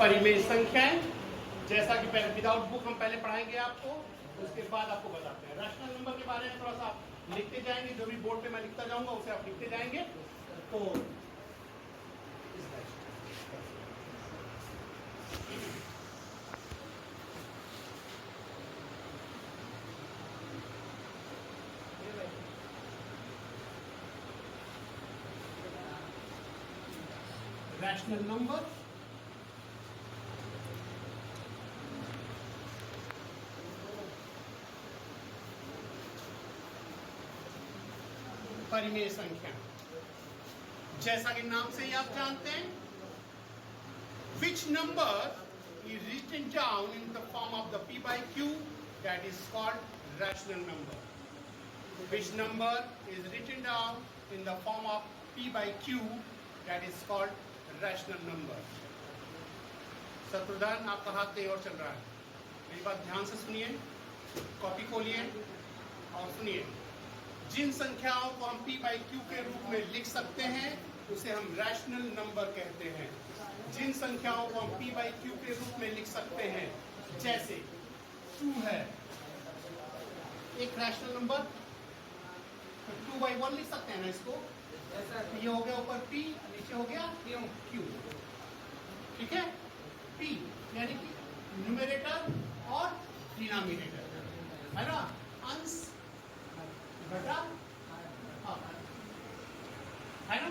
परिमेय संख्याएं, जैसा कि पहले विदाउट बुक हम पहले पढ़ाएंगे आपको, उसके बाद आपको बताते हैं। रैशनल नंबर के बारे में थोड़ा सा आप लिखते जाएंगे, जो भी बोर्ड पे मैं लिखता जाऊंगा उसे आप लिखते जाएंगे। तो रैशनल नंबर परिमेय संख्या, जैसा कि नाम से ही आप जानते हैं, which number is written down in the form of the p by q, that is called rational number. Which number is written down in the form of p by q, that is called rational number. शत्रुदान आपका हाथ कहीं और चल रहा है, मेरी बात ध्यान से सुनिए, कॉपी खोलिए और सुनिए। जिन संख्याओं को हम p by q के रूप में लिख सकते हैं उसे हम रैशनल नंबर कहते हैं। जिन संख्याओं को हम p by q के रूप में लिख सकते हैं, जैसे 2 है एक रैशनल नंबर, तो 2 by 1 लिख सकते हैं ना इसको। ये हो गया ऊपर p, नीचे हो गया q, ठीक है। p यानी कि न्यूमरेटर और डिनोमिनेटर है ना, अंश घटा है ना,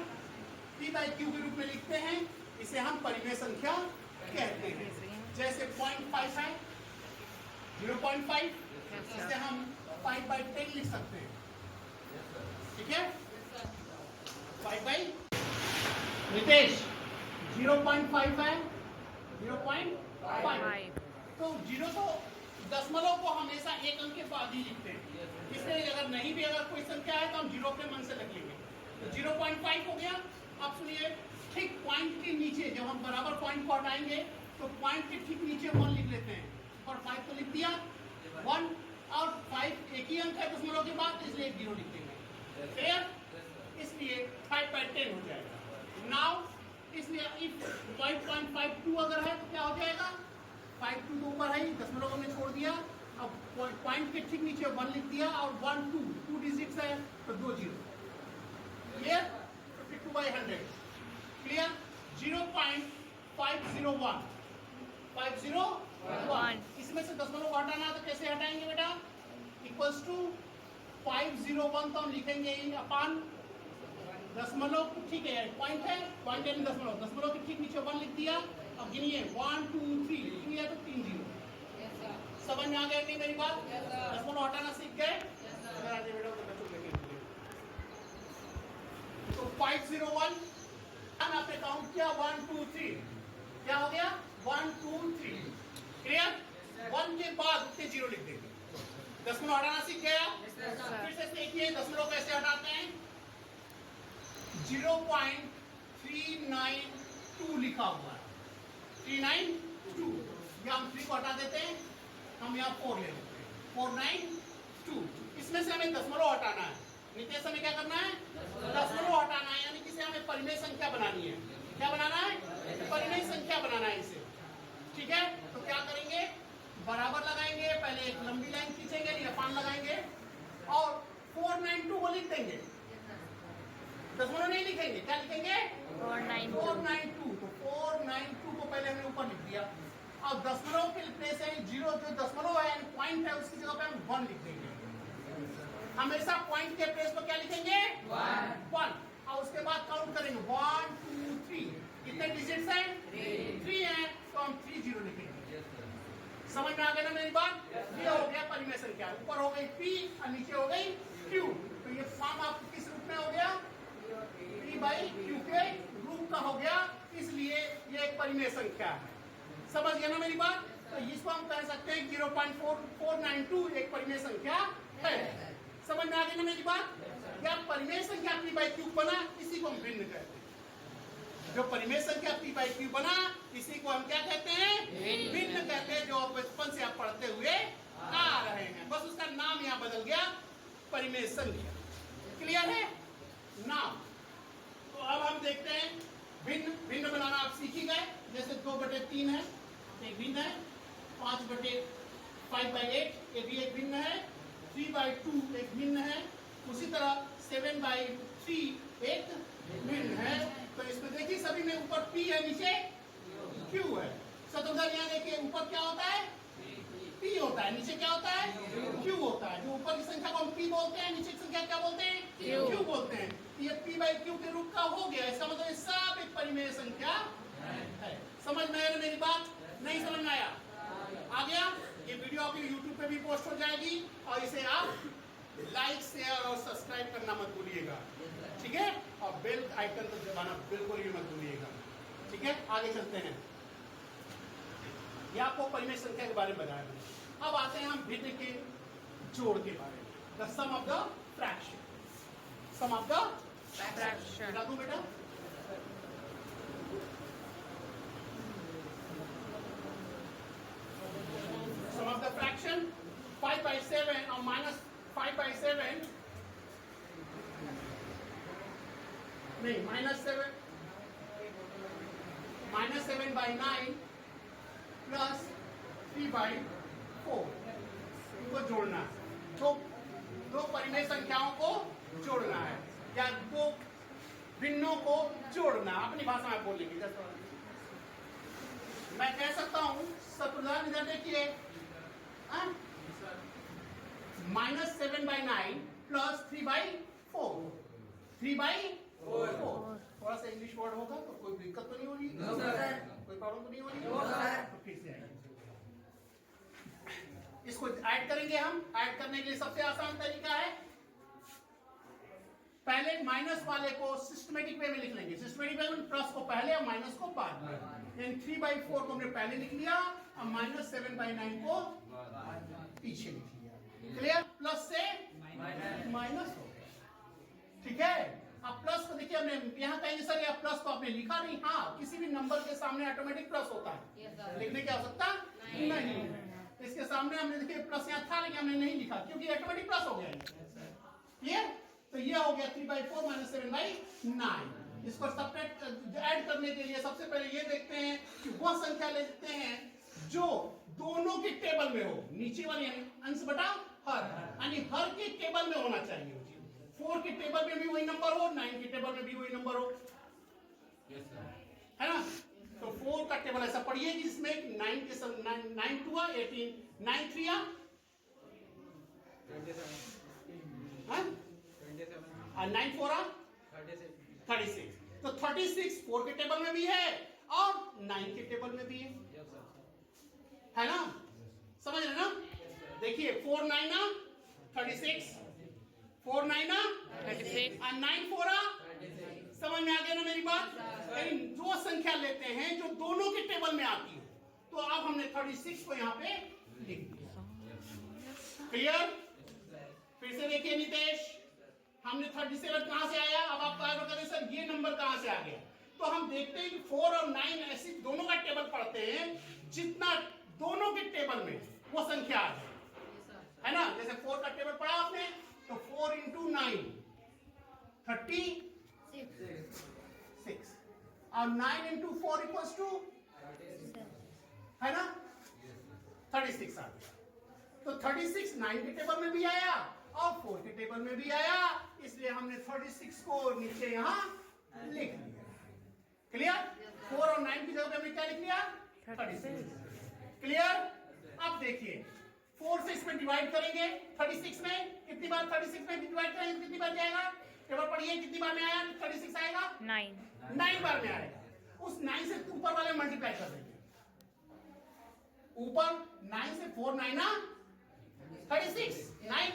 p by q के रूप में लिखते हैं, इसे हम परिमेय संख्या कहते हैं। जैसे 0.5 है 0.5, इसे हम 5 by 10 लिख सकते हैं, ठीक है। 5 by रितेश 0.5 है 0.5, तो 0 तो दशमलव को हमेशा एक अंक के बाद ही लिखते हैं, इसलिए अगर नहीं भी अगर कोई संख्या है तो हम 0 अपने मन से लिख लेंगे। तो 0.5 हो गया। अब सुनिए, ठीक पॉइंट के नीचे जब हम बराबर पॉइंट को हटाएंगे तो पॉइंट के ठीक नीचे 1 लिख लेते हैं, और 5 को लिख दिया 1, और 5 एक ही अंक है दशमलव के बाद, इसलिए एक 0 लिख देंगे, क्लियर। इसलिए 5 by 10 हो जाएगा। नाउ इसलिए इफ 5.52 अगर है तो क्या हो जाएगा, 52 तो ऊपर है, दशमलव हमने छोड़ दिया, अब पॉइंट के ठीक नीचे 1 लिख दिया, और 1 2 डिजिट्स है तो 2 0, क्लियर। 52 by 100, clear. 0.501 501, इसमें से दशमलव हटाना तो कैसे हटाएंगे बेटा, इक्वल्स टू 501 तो हम लिखेंगे ही अपान दशमलव, ठीक है, पॉइंट है, पॉइंट यानी दशमलव, दशमलव के ठीक नीचे 1 लिख दिया। अब गिनिए 1 2 3 है तो 3 0। समझ में आ गया नहीं मेरी बात? दशमलव हटाना सीख गए? तो 501 आपने काउंट किया 1 2 3, क्या हो गया 1 2 3, क्लियर। 1 के बाद उतने 0 लिख देंगे। दशमलव हटाना सीख गया? फिर से देखिए दशमलव कैसे हटाते हैं। 0.392 लिखा हुआ है, 392, या हम 3 को हटा देते हैं, हम यहाँ 4 ले लेते हैं, 492। इसमें से हमें दशमलव हटाना है। नित्य समय क्या करना है, दशमलव हटाना है, यानी कि इसे हमें परिमेय संख्या बनानी है। क्या बनाना है, परिमेय संख्या बनाना है इसे, ठीक है। तो क्या करेंगे, बराबर लगाएंगे, पहले एक लंबी लाइन खींचेंगे, या पान लगाएंगे, और 492 को लिख देंगे, दशमलव नहीं लिखेंगे, क्या लिखेंगे 492। तो 492 को पहले हमने ऊपर लिख दिया, और दशमलव के प्लेस है 0, जो दशमलव है पॉइंट है उसकी जगह पे हम 1 लिख देंगे। हमेशा पॉइंट के प्लेस पर क्या लिखेंगे 1, और उसके बाद काउंट करेंगे 1 2 3, कितने डिजिट्स हैं 3 हैं, तो हम 3 0 लिखेंगे। समझ में आ गया ना मेरी बात? ये हो गया परिमेय संख्या, ऊपर हो गई p और नीचे हो गई q। तो ये फॉर्म आपको किस रूप में हो गया, p by q के रूप का हो गया, इसलिए ये एक परिमेय संख्या है। समझ गया ना मेरी बात? तो इसको हम कह सकते हैं 0.492 एक परिमेय संख्या है। समझ में आ गई ना मेरी बात? या परिमेय संख्या p by q बना, इसी को हम भिन्न कहते हैं। जो परिमेय संख्या p by q बना, इसी को हम क्या कहते हैं, भिन्न कहते हैं, जो बचपन से आप पढ़ते हुए आ रहे हैं, बस उसका नाम यहाँ बदल गया परिमेय संख्या। क्लियर है? नाम तो अब हम देखते हैं भिन्न भिन्न बनाना आप सीख ही गए। जैसे 2/3 है, एक भिन्न है। 5/8 ये भी एक भिन्न है। 3/2 एक भिन्न है। उसी तरह 7/3 एक भिन्न है। तो इसमें देखिए सभी में ऊपर P है, नीचे Q है। शत्रुघ्न यहाँ देखिए ऊपर क्या होता है, P होता है, नीचे क्या होता है, Q होता है। जो ऊपर की संख्या को हम P बोलते हैं, नीचे की संख्या क्या बोलते हैं, Q बोलते हैं। ये P/Q के रूप का हो गया। इसका मतलब सब एक परिमेय संख्या है। समझ में आया मेरी बात? नहीं समझ में आया? आ गया? ये वीडियो आपकी YouTube पे भी पोस्ट हो जाएगी और इसे आप लाइक, शेयर और सब्सक्राइब करना मत भूलिएगा, ठीक है? और बेल आइकन को दबाना बिल्कुल भी मत भूलिएगा, ठीक है? आगे चलते हैं। ये आपको परिमेय संख्या के बारे में बताया मैंने। अब आते हैं हम भिन्न के जोड़ के बारे में। The sum of the fraction. Sum of the fraction बता दूं बेटा? सम ऑफ द फ्रैक्शन 5/7 और -5/7 नहीं -7/9 प्लस 3/4 इनको जोड़ना है। दो परिमेय संख्याओं को जोड़ना है या दो भिन्नों को जोड़ना, अपनी भाषा में बोलेंगे। मैं कह सकता हूं शत्रुघ्न इधर देखिए, -7/9 प्लस 3/4 3/4। थोड़ा सा इंग्लिश वर्ड होगा तो कोई दिक्कत तो नहीं होगी, कोई प्रॉब्लम तो नहीं होगी। तो फिर से आएंगे, इसको ऐड करेंगे। हम ऐड करने के लिए सबसे आसान तरीका है, पहले माइनस वाले को सिस्टमेटिक वे में लिख लेंगे। सिस्टमेटिक वे में प्लस को पहले और माइनस को बाद में। 3/4 को हमने पहले लिख लिया और -7/9 को पीछे लिख लिया। क्लियर? प्लस से माइनस हो गया, ठीक है? अब प्लस को देखिए, हमने यहाँ कहेंगे सर या प्लस को आपने लिखा नहीं। हाँ, किसी भी नंबर के सामने ऑटोमेटिक प्लस होता है, लिखने की आवश्यकता नहीं। इसके सामने हमने देखिए प्लस यहाँ था लेकिन हमने नहीं लिखा क्योंकि ऑटोमेटिक प्लस हो गया। क्लियर? तो ये हो गया 3/4 -7/9। इसको सब्ट्रैक्ट ऐड करने के लिए सबसे पहले ये देखते हैं कि वह संख्या लेते हैं जो दोनों के टेबल में हो। नीचे वाली अंश बटा हर, यानी हर के टेबल में होना चाहिए। 4 के टेबल में भी वही नंबर हो, 9 के टेबल में भी वही नंबर हो, है ना? तो 4 का टेबल ऐसा पढ़िए कि जिसमें 9 के सब 9 2 18, 9 3 और 9 4 36। तो 36 4 के टेबल में भी है और 9 के टेबल में भी है ना? समझ रहे ना? देखिए 4 9 36, 4 9 36 और 9 4। समझ में आ गया ना मेरी बात? लेकिन जो संख्या लेते हैं जो दोनों के टेबल में आती है, तो अब हमने 36 को यहाँ पे लिख दिया। क्लियर? फिर से देखिए नितेश, हमने 37 कहां से आया? अब आप क्या बताते सर ये नंबर कहां से आ गया? तो हम देखते हैं कि 4 और 9 ऐसी दोनों का टेबल पढ़ते हैं जितना दोनों के टेबल में वो संख्या आ जाए, है ना? जैसे 4 का टेबल पढ़ा आपने, तो 4 × 9 36 और 9 × 4 = है ना? 36 आ गया। तो 36 9 के टेबल में भी आया और 4 के टेबल में भी आया, इसलिए हमने 36 को नीचे यहां लिख लिया। क्लियर? 4 और 9 की जगह पे हमने क्या लिख लिया? 36। क्लियर? अब देखिए 4 से इसमें डिवाइड करेंगे 36 में, कितनी बार 36 में डिवाइड करेंगे कितनी बार जाएगा? टेबल पढ़िए, कितनी बार में आया 36 आएगा? 9 बार में आएगा। उस 9 से ऊपर वाले मल्टीप्लाई कर देंगे। ऊपर 9 से 4 9 36 9,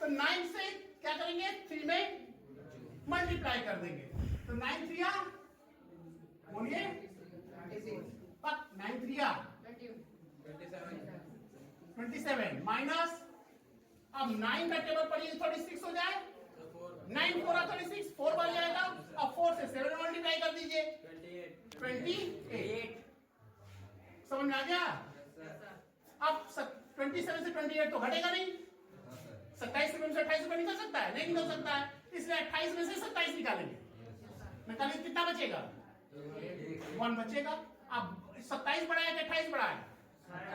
तो 9 से क्या करेंगे? 3 में मल्टीप्लाई कर देंगे। तो 9 3 बोलिए 9 3 27 माइनस, अब 9 का टेबल पढ़िए 36 हो जाए, 9 4 36 4 बार जाएगा और 4 से 7 मल्टीप्लाई कर दीजिए 28। समझ में आ गया? अब 27 से 28 तो घटेगा नहीं, 27 से 28 रुपए निकल सकता है? नहीं निकल सकता है, इसलिए 28 में से 27 निकालेंगे। निकालेंगे कितना बचेगा? 1 बचेगा। अब 27 बड़ा है कि 28 बड़ा है?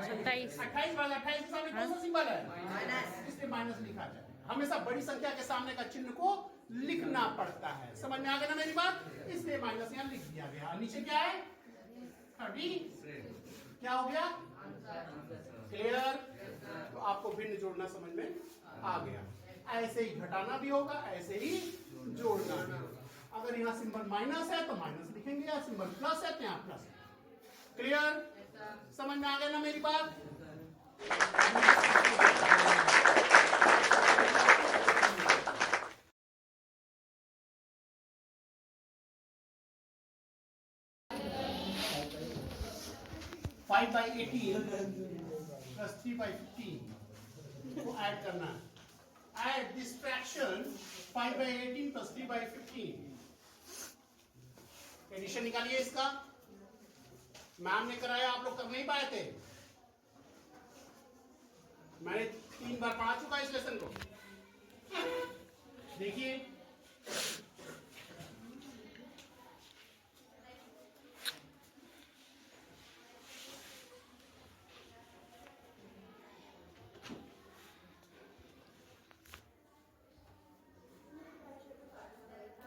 27। 28 बड़ा। 28 के सामने कौन सा सिंबल है? माइनस। इसलिए माइनस लिखा जाए। हमेशा बड़ी संख्या के सामने का चिन्ह को लिखना पड़ता है। समझ में आ गया ना मेरी बात? इसलिए माइनस यहाँ लिख दिया गया। नीचे क्या है? 30। क्या हो गया? क्लियर? तो आपको भिन्न जोड़ना समझ में आ गया। ऐसे ही घटाना भी होगा, ऐसे ही जोड़ना भी होगा। अगर यहाँ सिंबल माइनस है तो माइनस लिखेंगे, या सिंबल प्लस है तो यहाँ प्लस। क्लियर? समझ में आ गया ना मेरी बात? 5/18 plus 3/15 को ऐड करना है। Add this fraction 5/18 plus 3/15। Addition निकालिए इसका। मैम ने कराया, आप लोग कर नहीं पाए थे। मैंने 3 बार पढ़ा चुका इस लेसन को। देखिए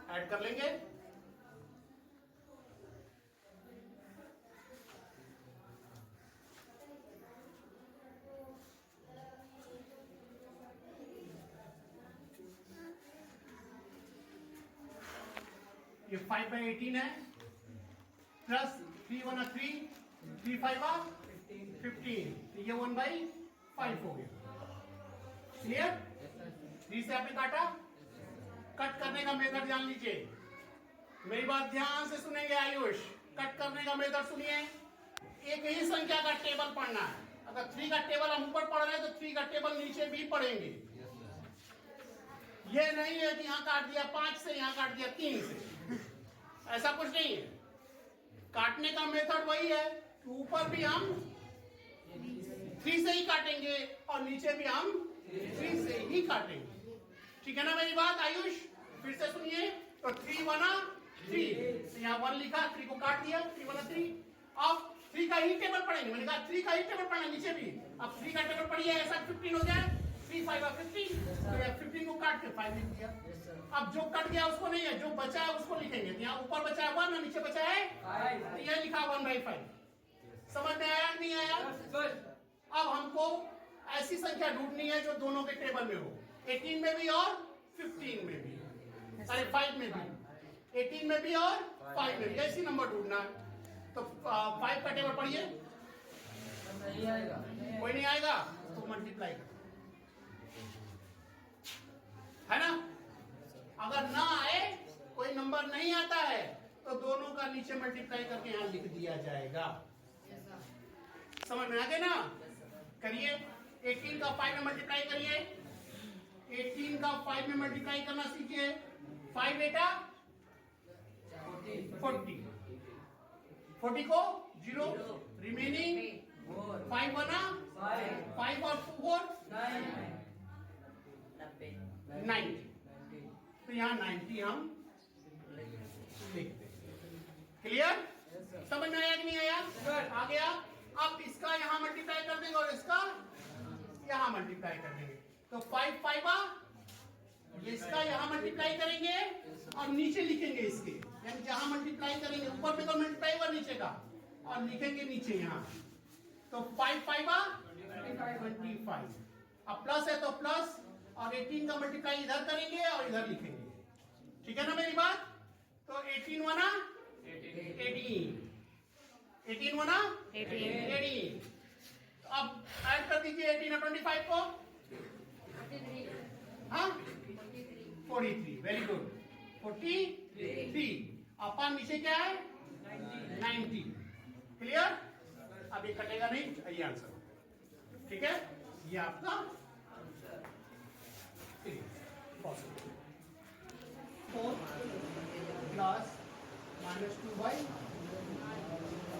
ऐड कर लेंगे। ये 5/18 है, प्लस 3 1 3, 3 5 15, तो ये 1/5 हो गया। क्लियर? 3 से आपने काटा। कट करने का मेथड जान लीजिए। मेरी बात ध्यान से सुनेंगे आयुष। कट करने का मेथड सुनिए। एक ही संख्या का टेबल पढ़ना है। अगर 3 का टेबल हम ऊपर पढ़ रहे हैं तो 3 का टेबल नीचे भी पढ़ेंगे। ये नहीं है कि यहाँ काट दिया 5 से, यहाँ काट दिया 3 से, ऐसा कुछ नहीं है। काटने का मेथड वही है कि ऊपर भी हम 3 से ही काटेंगे और नीचे भी हम 3 से ही काटेंगे। ठीक है ना मेरी बात आयुष? फिर से सुनिए। तो 3 1 3, यहाँ 1 लिखा, 3 को काट दिया, 3 1 3। अब 3 का ही टेबल पढ़ेंगे। मैंने कहा 3 का ही टेबल पढ़ना, नीचे भी। अब 3 का टेबल पढ़िए, ऐसा 15 हो जाए। 3 5 15, तो 15 को काट के 5 लिख दिया। अब जो कट गया उसको नहीं है, जो बचा है उसको लिखेंगे। यहाँ ऊपर बचा है 1 और नीचे बचा है 5, ये लिखा 1/5। समझ में आया नहीं आया? अब हमको ऐसी संख्या ढूंढनी है जो दोनों के टेबल में हो, 18 में भी और 15 में भी, अरे 5 में भी, 18 में भी और 5 में भी, ऐसी नंबर ढूंढना है। तो 5 का टेबल पढ़िए। कोई नहीं आएगा तो मल्टीप्लाई कर, है ना? अगर ना आए, कोई नंबर नहीं आता है, तो दोनों का नीचे मल्टीप्लाई करके यहां लिख दिया जाएगा। समझ में आ गया ना? करिए। 18 का 5 में मल्टीप्लाई करिए। 18 का 5 में मल्टीप्लाई करना सीखिए। 5 बेटा 40, 40 को 0, रिमेनिंग 5 बना 5 और 4 90। तो यहाँ 90 हम लिखते हैं। क्लियर? समझ में आया कि नहीं आया? आ गया। अब इसका यहाँ मल्टीप्लाई कर देंगे और इसका यहाँ मल्टीप्लाई कर देंगे। तो 5 5 इसका यहाँ मल्टीप्लाई करेंगे और नीचे लिखेंगे इसके, यानी जहां मल्टीप्लाई करेंगे ऊपर पे तो मल्टीप्लाई होगा नीचे का, और लिखेंगे नीचे यहाँ। तो 5 5 25। अब प्लस है तो प्लस, और 18 का मल्टीप्लाई इधर करेंगे और इधर लिखेंगे। ठीक है ना मेरी बात? तो 18 1 18, 18 1 18। तो अब ऐड कर दीजिए 18 और 25 को। हाँ 43, वेरी गुड। 43 अपन नीचे क्या है 90। क्लियर? अब ये कटेगा नहीं, ये आंसर। ठीक है, ये आपका पॉसिबल। 4 प्लस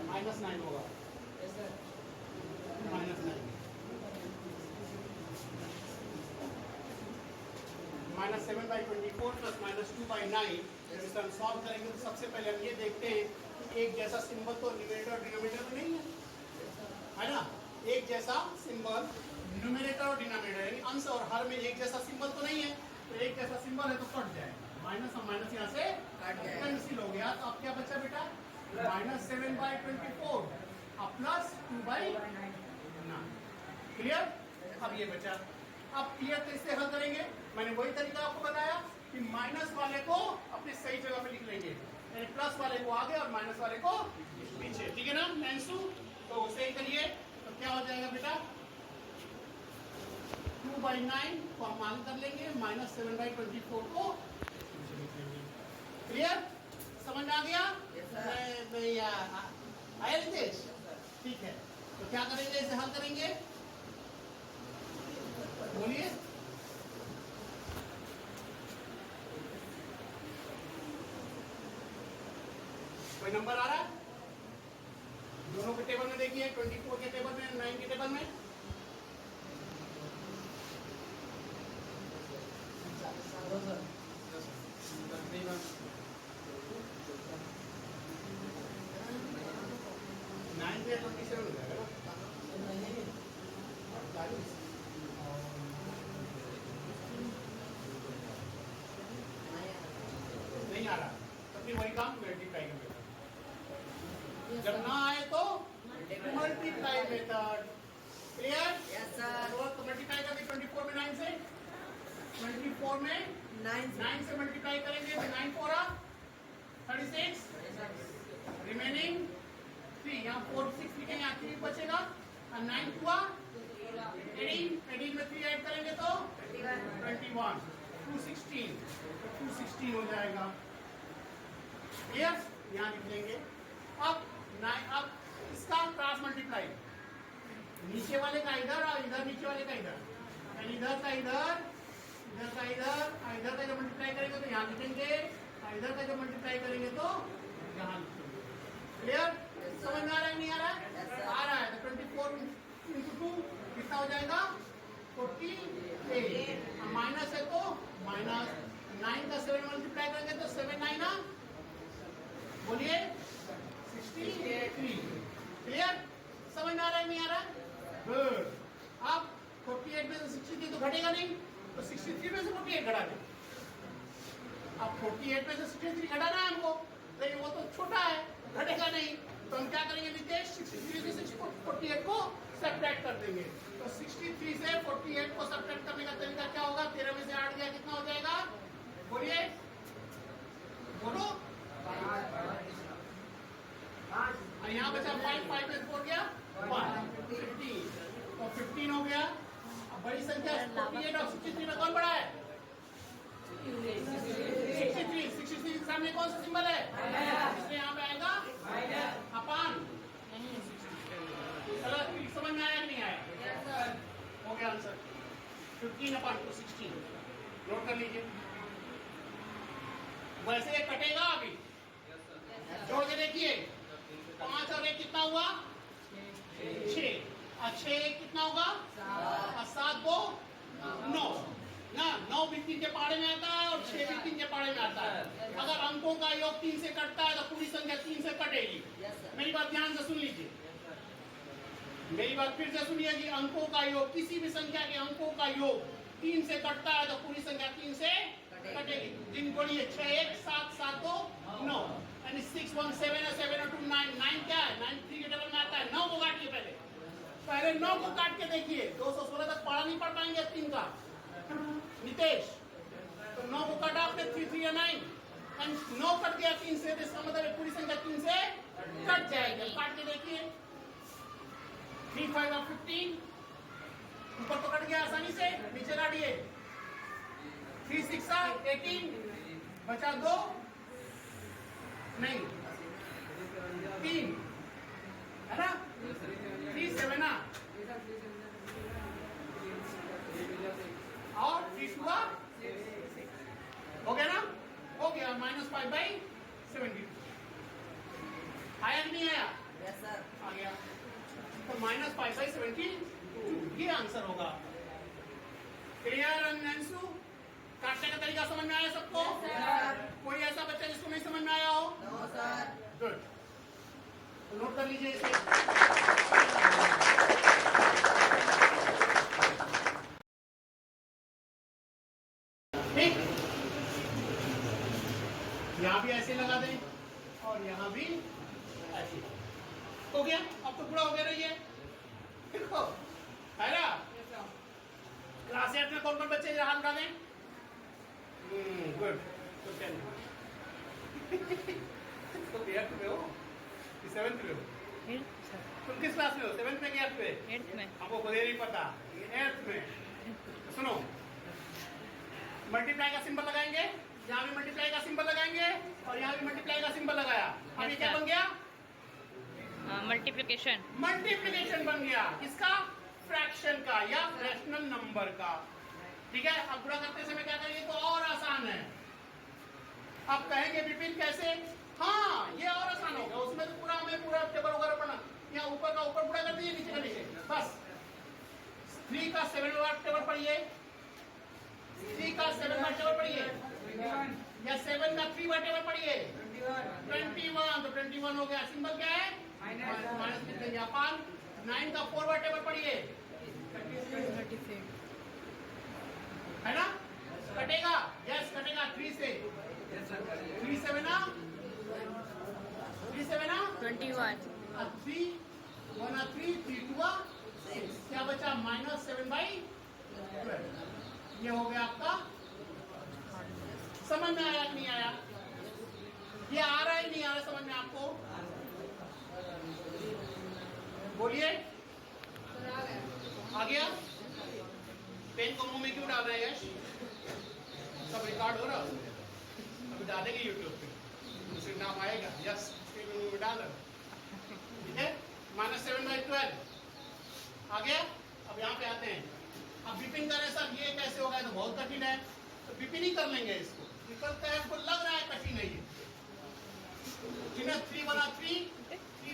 -2/-9 होगा। -9 -7/24 प्लस -2/9। जब इसका हम सॉल्व करेंगे तो सबसे पहले हम ये देखते हैं कि एक जैसा सिंबल तो न्यूमरेटर और डिनोमिनेटर में नहीं है ना। एक जैसा सिंबल न्यूमरेटर और डिनोमिनेटर यानी अंश और हर में एक जैसा सिंबल तो नहीं है, तो एक जैसा सिंबल है तो कट जाएगा, माइनस और माइनस यहाँ से कैंसिल हो गया। तो अब क्या बचा बेटा, -7/24 अब प्लस 2/9। क्लियर। अब ये बचा, अब क्लियर तो इससे हल करेंगे। मैंने वही तरीका आपको बताया कि माइनस वाले को अपने सही जगह पे लिख लेंगे, यानी प्लस वाले को आगे और माइनस वाले को पीछे, ठीक है ना नैंसू। तो उसे ही करिए, तो क्या हो जाएगा बेटा, 2/9 को हम मान कर लेंगे, -7/24 को क्लियर। समझ में आ गया? आया रितेश? ठीक है, तो क्या करेंगे, इसे हल करेंगे, बोलिए। कोई नंबर आ रहा है? दोनों के टेबल में देखिए, 24 के टेबल में, 9 के टेबल में। नाइन पे 27 हो जाएगा ना, नहीं आ रहा तो फिर वही काम मल्टीप्लाई का मेथड, जब ना आए तो multiply method. Clear? Yes sir. तो मल्टीप्लाई करके 24 में 9 से, 24 में 9 से मल्टीप्लाई करेंगे तो 9 4 36, रिमेनिंग 3, यहाँ 4 6 लिखेंगे, यहाँ 3 बचेगा और 9 हुआ 18 में 3 ऐड करेंगे तो 21, 216, तो 216 हो जाएगा। क्लियर? यहाँ लिख लेंगे। अब इसका क्रॉस मल्टीप्लाई, नीचे वाले का इधर और इधर नीचे वाले का इधर, यानी इधर का इधर, इधर का इधर, इधर का जब मल्टीप्लाई करेंगे तो यहाँ लिखेंगे, इधर का जब मल्टीप्लाई करेंगे तो यहाँ लिखेंगे। क्लियर? समझ में आ रहा है नहीं आ रहा है? आ रहा है। तो 24 × 2 कितना हो जाएगा, 48, माइनस है तो माइनस 9 का 7 मल्टीप्लाई करेंगे तो 7 9 बोलिए 63। क्लियर? समझ में आ रहा है नहीं आ रहा है? गुड। अब 48 में से 63 तो घटेगा नहीं, तो 63 में से 48 घटा दें। अब 48 में से 63 घटाना है हमको, लेकिन वो तो छोटा है, घटेगा नहीं, तो हम क्या करेंगे नितेश, 63 से 48 को सब्ट्रैक्ट कर देंगे। तो 63 से 48 को सब्ट्रैक्ट करने का तरीका क्या होगा, 13 में से 8 गया कितना हो जाएगा, बोलिए, बोलो। यहाँ बचा 5 में 4 गया 1, 15, तो 15 हो गया। अब बड़ी संख्या 48 और 63 में कौन बड़ा है, 63 के सामने कौन सा सिंबल है, इसलिए यहाँ पे आएगा अपान। समझ में आया कि नहीं आया? हो गया आंसर, 15/216। नोट कर लीजिए। वैसे ये कटेगा अभी, जोड़ के देखिए, 5 और 1 कितना हुआ, 6, और 6 कितना होगा, और 7 2 9 ना, 9 भी 3 के पहाड़े में आता है और 6 भी 3 के पहाड़े में आता है। अगर अंकों का योग 3 से कटता है तो पूरी संख्या 3 से कटेगी। मेरी बात ध्यान से सुन लीजिए, मेरी बात फिर से सुनिए कि अंकों का योग, किसी भी संख्या के अंकों का योग 3 से कटता है तो पूरी संख्या 3 से कटेगी। जिन बोलिए 6 1 7 7 2 9, यानी 6 1 7 है, 7 और 2 9, 9 क्या है, 9 3 के टेबल में आता है। 9 को काटिए, पहले 9 को काट के देखिए, 216 तक पढ़ा नहीं पढ़ पाएंगे 3 का नितेश, तो 9 को काटा आपने 3 3 या 9, 9 कट गया 3 से, इसका मतलब पूरी संख्या 3 से कट जाएगी। काट के देखिए, 3 5 और 15, ऊपर तो कट गया आसानी से, नीचे काटिए, 3 6 18, बचा 2 नहीं 3 है ना, 3 7 ना, और 3 हुआ, हो गया ना, हो गया, -5/72। आया कि नहीं आया? Yes sir. आ गया, तो -5/72 ये आंसर होगा। क्लियर अंशु? काटने का कर लीजिए इसे। ठीक, यहाँ भी ऐसे लगा दें और यहाँ भी ऐसे। हो गया, अब तो पूरा हो गया। रही है देखो, है ना। क्लास 8 में कौन कौन बच्चे हाथ उठा दें? गुड। तो 8th में हो कि 7th में हो? तुम किस क्लास में हो? 7th में कि 8th में? 8th में। हमको खुद ही नहीं पता। 8th में। सुनो, मल्टीप्लाई का सिंबल लगाएंगे, यहाँ भी मल्टीप्लाई का सिंबल लगाएंगे और यहाँ भी मल्टीप्लाई का सिंबल लगाया। अब ये क्या बन गया? मल्टीप्लिकेशन। मल्टीप्लिकेशन बन गया। किसका? फ्रैक्शन का या रैशनल नंबर का। ठीक है, अब गुणा करते समय क्या करेंगे तो और आसान है। अब कहेंगे विपिन कैसे? हाँ, ये और आसान होगा। उसमें तो पूरा हमें पूरा टेबल वगैरह पढ़ना, यहाँ ऊपर का ऊपर पूरा कर दीजिए, नीचे का नीचे। बस 3 का 7 वाला टेबल पढ़िए, 3 का 7 वाला टेबल पढ़िए, या 7 का 3 वाला टेबल पढ़िए। 21, तो 21 हो गया। सिंबल क्या है? माइनस लिख देंगे अपन। 9 का 4 वाला टेबल पढ़िए, है ना। कटेगा? यस कटेगा। 3 से 3 7 ना 3 7 ना 21। 3 1 3 3 2 6। क्या बचा? -7/12। ये हो गया आपका। समझ में आया कि नहीं आया? ये आ रहा है नहीं आ रहा समझ में आपको? बोलिए। आ गया? पेन को मुंह में क्यों डाल रहे हैं यश? सब रिकॉर्ड हो रहा है, अभी डालेंगे यूट्यूब पे, उसे नाम आएगा। यस, मुंह में डाल। ठीक है, -7/12 आ गया। अब यहाँ पे आते हैं। अब विपिन करें सर ये कैसे होगा? तो बहुत कठिन है, तो विपिन ही कर लेंगे इसको। निकलता है, हमको लग रहा है कठिन है ये। 3 बना 3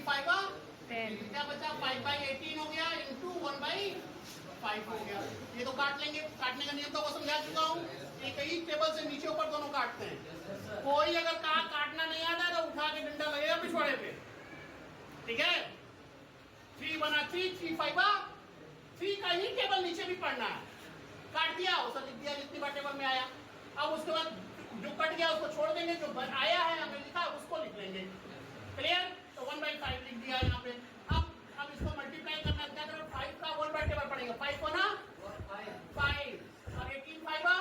5 10। क्या बचा? 5/18 हो गया इंटू 1/5 हो गया। ये तो काट लेंगे, काटने का नियम तो वो समझा चुका हूँ। एक ही टेबल से नीचे ऊपर दोनों काटते हैं। कोई अगर काटना नहीं आता तो उठा के डंडा लगेगा पिछवाड़े पे। ठीक है, 3 बना 3 5 3 का ही टेबल नीचे भी पढ़ना है। काट दिया, उसे लिख दिया जितनी बार टेबल में आया। अब उसके बाद जो कट गया उसको छोड़ देंगे, जो आया है हमें लिखा उसको लिख लेंगे। क्लियर? तो 1/5 लिख दिया यहाँ पे। अब इसको मल्टीप्लाई करना क्या करो? 5 का 1 बाय टेबल पड़ेगा। 5 को ना 5 और 18 5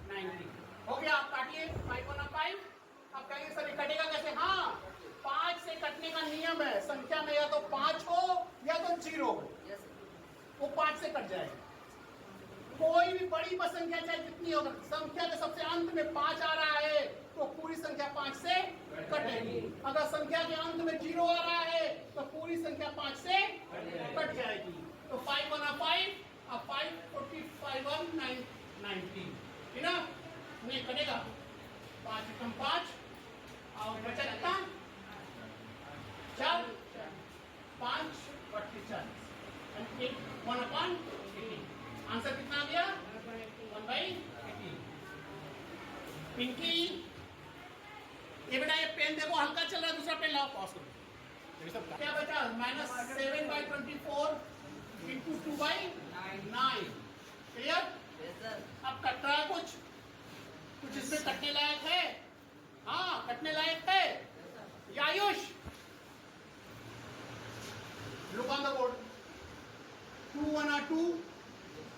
90 हो गया। आप काटिए 5 को ना 5। अब कहेंगे सर कटेगा कैसे? हाँ, 5 से कटने का नियम है। संख्या में या तो 5 हो या तो 0 हो, वो 5 से कट जाएगा। कोई भी बड़ी संख्या चाहे जितनी हो, संख्या के सबसे अंत में 5 आ रहा है तो पूरी संख्या 5 से कटेगी। अगर संख्या के अंत में 0 आ रहा है तो पूरी संख्या 5 से कट जाएगी। तो 5 बना 5, अब 5 45 1 90, है ना। नहीं कटेगा। 5 कम 5 और बचा कितना? 4 5 40 1/18। आंसर कितना आ गया? 1/18। पिंकी, ये बेटा ये पेन देखो हल्का चल रहा है, दूसरा पेन लाओ, पास करो। क्या बचा? -7/24 इंटू 2/9। क्लियर? अब कट रहा है कुछ इसमें कटने लायक है? हाँ कटने लायक है। Ayush, look on the board. 2 1 2।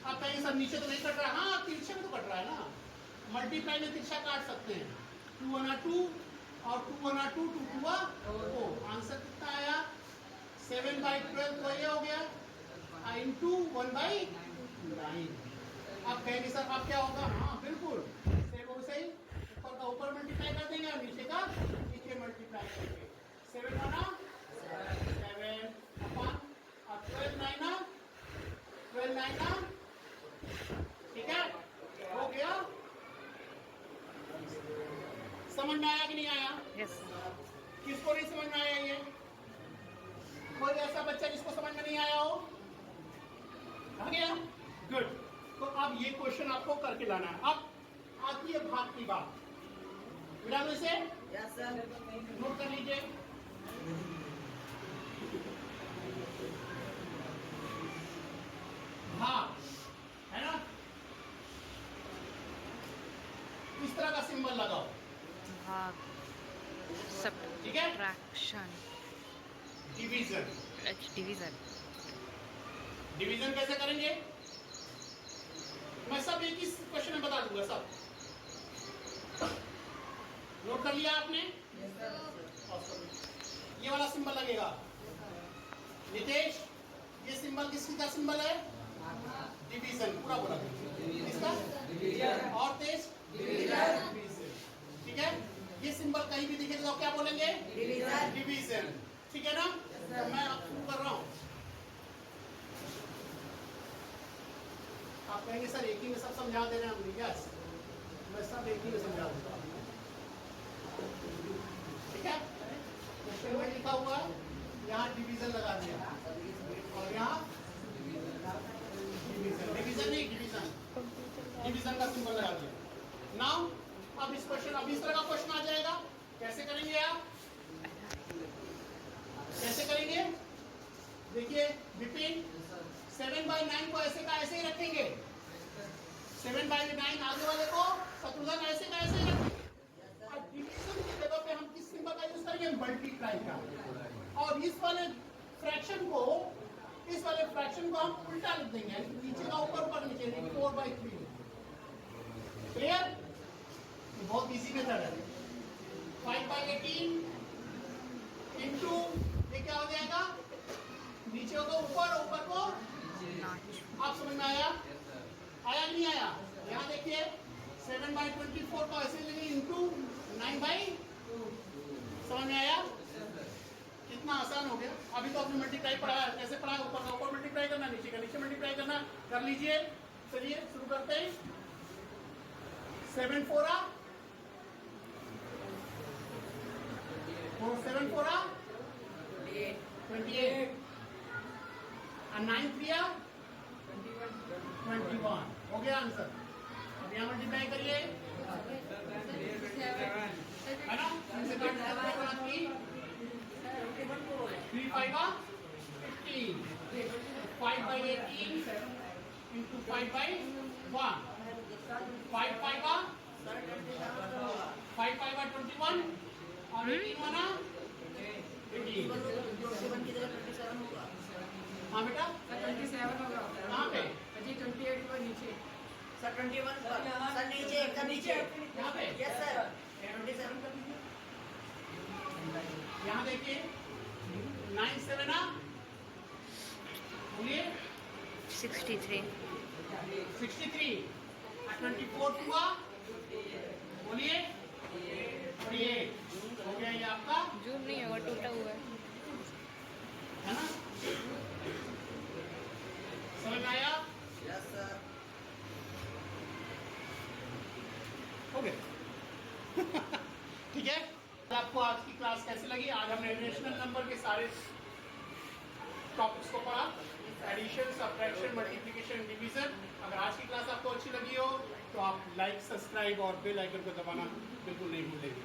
आप कहेंगे सर नीचे तो नहीं कट रहा। हाँ तिरछे में तो कट रहा है ना, मल्टीप्लाई में तिरछा काट सकते हैं। 2 1 2 और 2 1 2 2 2 4। आंसर कितना आया? 7/12 तो ये हो गया इंटू 1/9। आप कहेंगे सर अब क्या होगा? हाँ बिल्कुल सेम वैसे ही, ऊपर का ऊपर मल्टीप्लाई कर देंगे और नीचे का नीचे मल्टीप्लाई करेंगे। 7 बना 7 अपन और 12 9 ठीक है, हो गया। समझ में आया कि नहीं आया? यस। किसको नहीं समझ में आया? ये कोई ऐसा बच्चा जिसको समझ में नहीं आया हो? आ गया? गुड। तो अब ये क्वेश्चन आपको करके लाना है। अब आती है भाग की बात। विराम से यस सर। नोट कर लीजिए। भाग है ना, इस तरह का सिंबल लगाओ। भाग, ठीक है। Subtraction, division, division. डिवीजन कैसे करेंगे मैं सब एक ही क्वेश्चन में बता दूंगा सब। नोट कर लिया आपने? ये वाला सिंबल लगेगा। नितेश, ये सिंबल किसका सिंबल है? डिवीजन। पूरा बोला किसका? डिवीजन। और तेज? डिवीजन। ठीक है। ये सिंबल कहीं भी दिखे तो क्या बोलेंगे? डिवीजन। डिवीजन। ठीक है ना? तो मैं अब शुरू कर रहा हूं। आप कहेंगे सर एक ही में सब समझा दे रहे हैं हम। यस, मैं सब एक ही में समझा दूंगा। ठीक है। क्वेश्चन में लिखा हुआ यहाँ डिवीजन लगा दिया और यहाँ डिवीजन, डिवीजन नहीं डिवीजन, डिवीजन का सिंबल लगा दिया। नाउ अब इस क्वेश्चन, अब इस तरह का क्वेश्चन आ जाएगा। कैसे करेंगे आप? कैसे करेंगे? देखिए विपिन, 7/9 को ऐसे का ऐसे ही रखेंगे। 7/9 आगे वाले को शत्रुघ्न ऐसे का ऐसे ही रखेंगे। और डिवीजन की जगह पे हम किस सिंबल का यूज करेंगे? मल्टीप्लाई का। और इस वाले फ्रैक्शन को, इस वाले फ्रैक्शन को हम उल्टा लिख देंगे, नीचे का ऊपर ऊपर नीचे, 4/3। क्लियर? बहुत इजी मेथड है। 5/18 इंटू ये क्या हो जाएगा? नीचे को ऊपर, ऊपर को आप समझ में आया? आया नहीं आया? यहाँ देखिए 7/24 को ऐसे लेंगे इंटू 9/2। समझ में आया? कितना आसान हो गया। अभी तो आपने मल्टीप्लाई पढ़ाया, कैसे पढ़ाया? ऊपर का ऊपर मल्टीप्लाई करना, नीचे का नीचे मल्टीप्लाई करना। कर लीजिए। चलिए शुरू करते हैं। 7 4 7 4 28 और 9 3 21। हो गया आंसर। अब यहाँ मल्टीप्लाई करिए, है ना? 3 5 15, 5/18 into 5/1, 5 5 21 और 18 बना 18। हाँ बेटा, 27 होगा। कहाँ पे? 28 पर नीचे। सर 21 पर सर नीचे एकदम नीचे यहाँ पे? यस सर 27 कर दीजिए। यहाँ देखिए 9 7 बोलिए 63, 63 और 24 हुआ बोलिए 48। हो गया ये आपका, जूम नहीं होगा, टूटा हुआ है ना? समझ में आया? यस सर हो गया। ठीक है। आपको आज की क्लास कैसी लगी? आज हमने रेशनल नंबर के सारे टॉपिक्स को पढ़ा। Addition, subtraction, multiplication, division. अगर आज की क्लास आपको अच्छी लगी हो तो आप लाइक, सब्सक्राइब और बेल आइकन को दबाना बिल्कुल नहीं भूलेंगे।